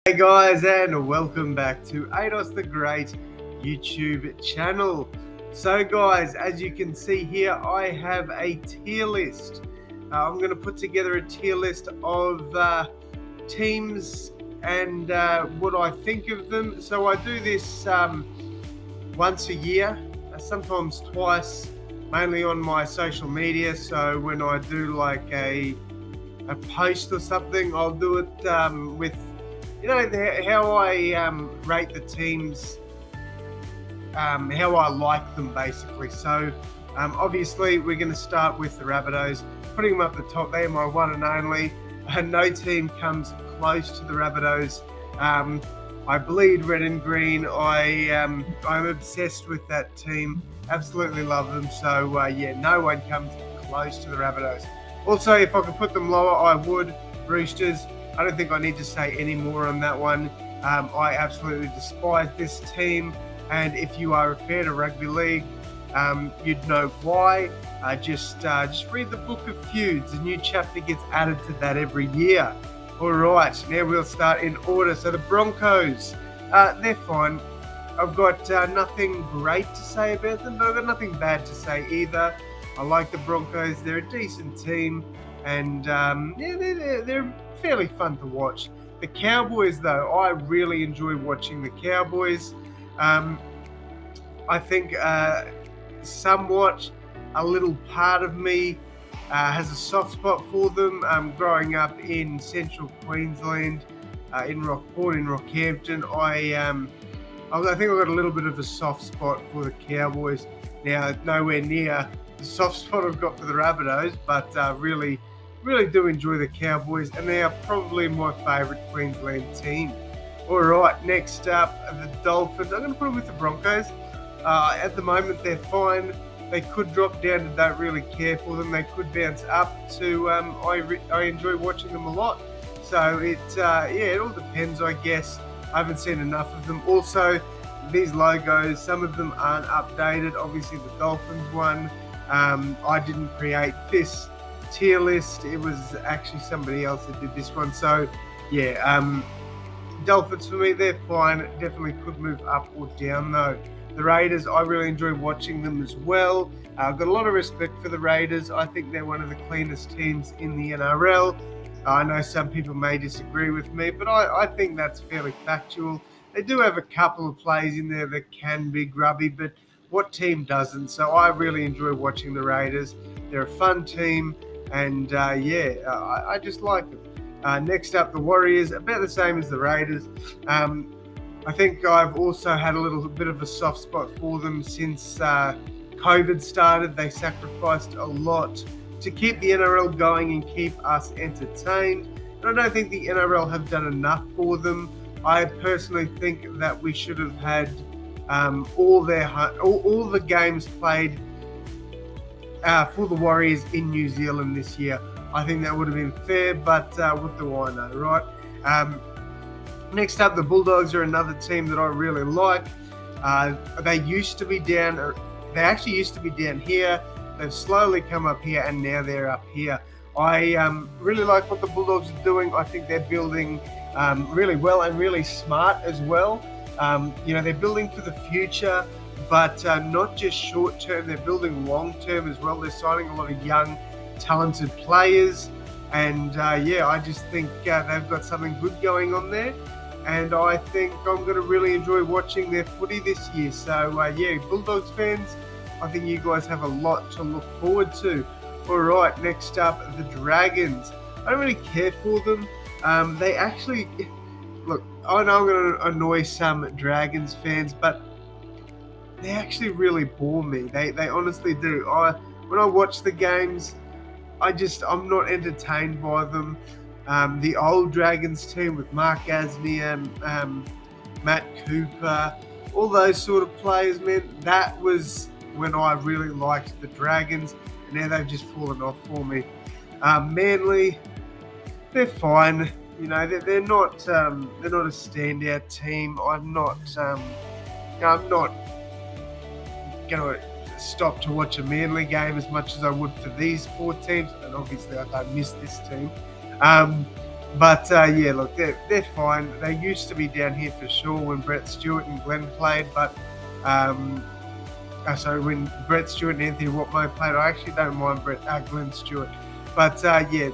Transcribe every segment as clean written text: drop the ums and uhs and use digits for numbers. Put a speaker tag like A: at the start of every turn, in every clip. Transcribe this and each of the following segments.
A: Hey guys, and welcome back to AdosTheGreat YouTube channel. So guys, as you can see here, I have a tier list. I'm going to put together a tier list of teams and what I think of them. So I do this once a year, sometimes twice, mainly on my social media. So when I do like a post or something, I'll do it with how I rate the teams, how I like them basically. So obviously we're going to start with the Rabbitohs, putting them up the top. They're my one and only. No team comes close to the Rabbitohs. I bleed red and green. I'm obsessed with that team. Absolutely love them. So no one comes close to the Rabbitohs. Also, if I could put them lower, I would. Roosters, I don't think I need to say any more on that one. I absolutely despise this team, and if you are a fan of rugby league, you'd know why. Just read the Book of Feuds. A new chapter gets added to that every year. All right, now we'll start in order. So the Broncos, they're fine. I've got nothing great to say about them, but I've got nothing bad to say either. I like the Broncos. They're a decent team, and they're fairly fun to watch. The Cowboys, though, I really enjoy watching the Cowboys. I think somewhat a little part of me has a soft spot for them. Growing up in central Queensland, born in Rockhampton, I think I've got a little bit of a soft spot for the Cowboys. Now, nowhere near the soft spot I've got for the Rabbitohs, but really do enjoy the Cowboys, and they are probably my favourite Queensland team. All right, next up, the Dolphins. I'm going to put them with the Broncos. At the moment, they're fine. They could drop down to don't really care for them. They could bounce up to I enjoy watching them a lot. So it all depends, I guess. I haven't seen enough of them. Also, these logos, some of them aren't updated. Obviously, the Dolphins one, I didn't create this tier list. It was actually somebody else that did this one. So Dolphins for me, they're fine. Definitely could move up or down though. The Raiders, I really enjoy watching them as well. I've got a lot of respect for the Raiders. I think they're one of the cleanest teams in the NRL. I know some people may disagree with me, but I think that's fairly factual. They do have a couple of plays in there that can be grubby, but what team doesn't? So I really enjoy watching the Raiders. They're a fun team, and I just like them. Next up, the Warriors, about the same as the Raiders. I think I've also had a little bit of a soft spot for them since COVID started. They sacrificed a lot to keep the NRL going and keep us entertained. And I don't think the NRL have done enough for them. I personally think that we should have had all the games played for the Warriors in New Zealand this year. I think that would have been fair, but what do I know, right? Next up, the Bulldogs are another team that I really like. They used to be down. They actually used to be down here. They've slowly come up here, and now they're up here. I really like what the Bulldogs are doing. I think they're building really well and really smart as well. They're building for the future, but not just short term. They're building long term as well. They're signing a lot of young, talented players, and I just think they've got something good going on there. And I think I'm going to really enjoy watching their footy this year. So Bulldogs fans, I think you guys have a lot to look forward to. All right, next up, the Dragons. I don't really care for them. They actually, look, I know I'm going to annoy some Dragons fans, but they actually really bore me. They honestly do. When I watch the games, I'm not entertained by them. The old Dragons team with Mark Gasnier, Matt Cooper, all those sort of players, man, that was when I really liked the Dragons, and now they've just fallen off for me. Manly, they're fine. They're not a standout team. I'm not going to stop to watch a Manly game as much as I would for these four teams, and obviously I don't miss this team. But yeah, look, they're fine. They used to be down here for sure when Brett Stewart and Glenn played, but sorry, when Brett Stewart and Anthony Watmo played, I actually don't mind Glenn Stewart, but yeah,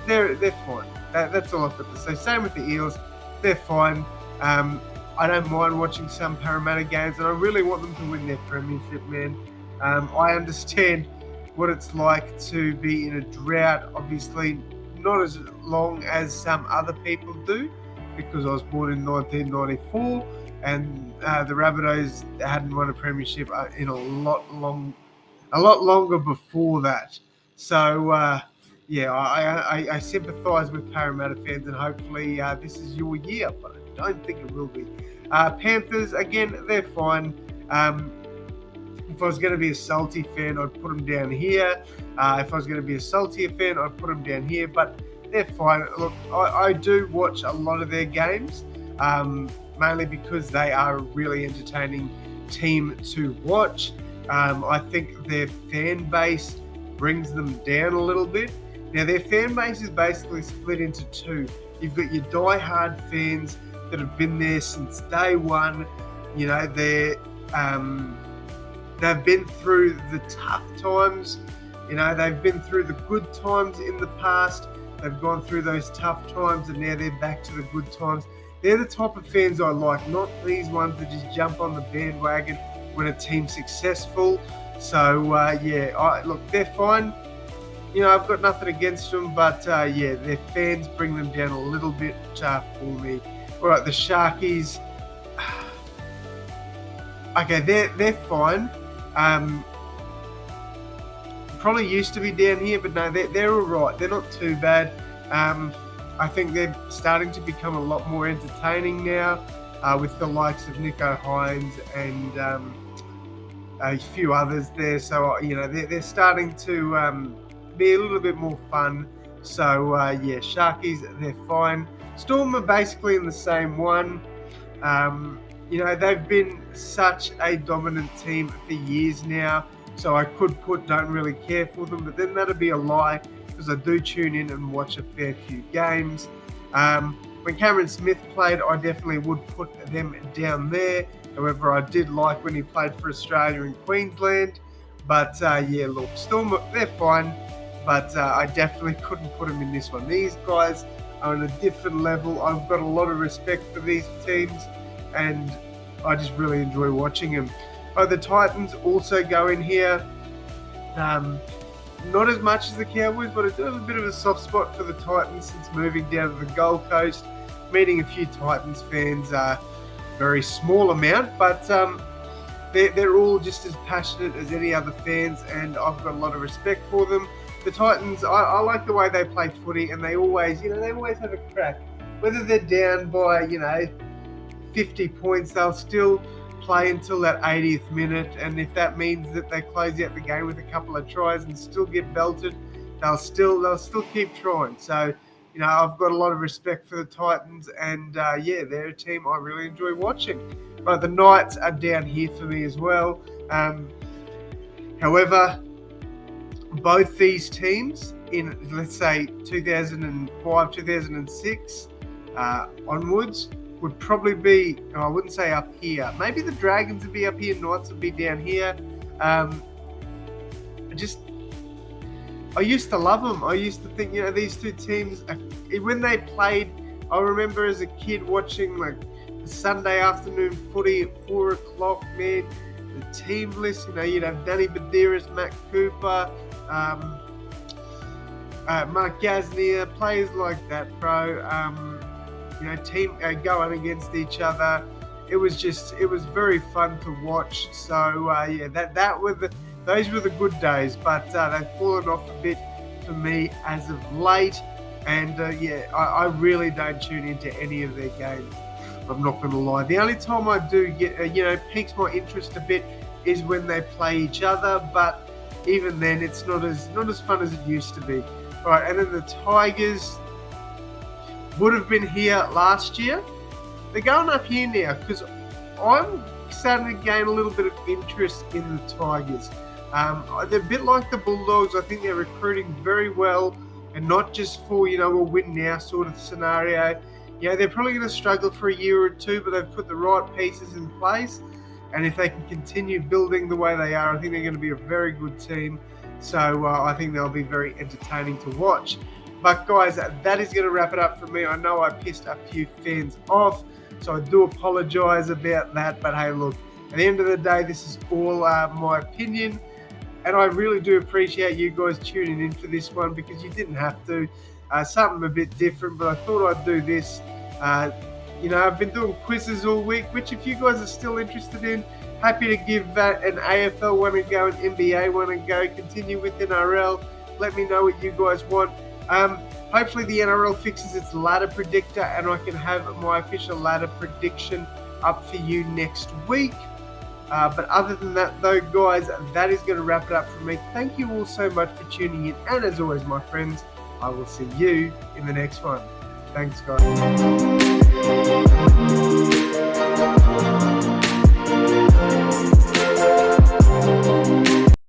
A: they're fine. That's all I've got to say. Same with the Eels, they're fine. I don't mind watching some Parramatta games, and I really want them to win their premiership, man. I understand what it's like to be in a drought. Obviously, not as long as some other people do, because I was born in 1994, and the Rabbitohs hadn't won a premiership in a lot longer before that. So yeah, I sympathise with Parramatta fans, and hopefully this is your year, but I don't think it will be. Panthers, again, they're fine. If I was going to be a salty fan, I'd put them down here. If I was going to be a saltier fan, I'd put them down here. But they're fine. Look, I do watch a lot of their games, mainly because they are a really entertaining team to watch. I think their fan base brings them down a little bit. Now, their fan base is basically split into two. You've got your die-hard fans that have been there since day one. You know, they've been through the tough times. You know, they've been through the good times in the past. They've gone through those tough times, and now they're back to the good times. They're the type of fans I like, not these ones that just jump on the bandwagon when a team's successful. So, yeah, look, they're fine. You know, I've got nothing against them, but, yeah, their fans bring them down a little bit for me. All right, the Sharkies. Okay, they're fine. Probably used to be down here, but no, they're all right. They're not too bad. I think they're starting to become a lot more entertaining now, with the likes of Nico Hines and a few others there. So you know, they're starting to be a little bit more fun. So yeah, Sharkies, they're fine. Storm are basically in the same one. You know, they've been such a dominant team for years now, so I could put don't really care for them, but then that'd be a lie, because I do tune in and watch a fair few games. When Cameron Smith played, I definitely would put them down there. However, I did like when he played for Australia in Queensland. But yeah, look, Storm, they're fine, but I definitely couldn't put them in this one. These guys are on a different level. I've got a lot of respect for these teams, and I just really enjoy watching them. The Titans also go in here. Not as much as the Cowboys, but I do have a bit of a soft spot for the Titans since moving down to the Gold Coast, meeting a few Titans fans, very small amount, but they're all just as passionate as any other fans, and I've got a lot of respect for them. The Titans, I like the way they play footy, and they always have a crack. Whether they're down by, 50 points, they'll still play until that 80th minute, and if that means that they close out the game with a couple of tries and still get belted, they'll still keep trying. So, I've got a lot of respect for the Titans, and yeah, they're a team I really enjoy watching. But the Knights are down here for me as well. However, both these teams in, let's say, 2005, 2006 onwards, would probably be, I wouldn't say up here. Maybe the Dragons would be up here, Knights would be down here. I used to love them. I used to think, these two teams, when they played, I remember as a kid watching like the Sunday afternoon footy at 4 o'clock, man. The team list, you'd have Danny Badiris, Matt Cooper, Mark Gasnier, players like that, bro. Team going against each other. It was very fun to watch. So yeah, those were the good days, but they've fallen off a bit for me as of late. And yeah, I really don't tune into any of their games. I'm not going to lie. The only time I do get, piques my interest a bit is when they play each other. But even then, it's not as fun as it used to be. All right, and then the Tigers would have been here last year. They're going up here now because I'm starting to gain a little bit of interest in the Tigers. They're a bit like the Bulldogs. I think they're recruiting very well. and not just for, a win now sort of scenario. They're probably going to struggle for a year or two, but they've put the right pieces in place. And if they can continue building the way they are, I think they're going to be a very good team. So I think they'll be very entertaining to watch. But guys, that is going to wrap it up for me. I know I pissed a few fans off, so I do apologise about that. But hey, look, at the end of the day, this is all my opinion. And I really do appreciate you guys tuning in for this one, because you didn't have to. Something a bit different, but I thought I'd do this. I've been doing quizzes all week, which if you guys are still interested in, happy to give that an AFL one a go, an NBA one a go, continue with NRL. Let me know what you guys want. Hopefully the NRL fixes its ladder predictor and I can have my official ladder prediction up for you next week. But other than that, though, guys, that is going to wrap it up for me. Thank you all so much for tuning in. And as always, my friends, I will see you in the next one. Thanks, guys.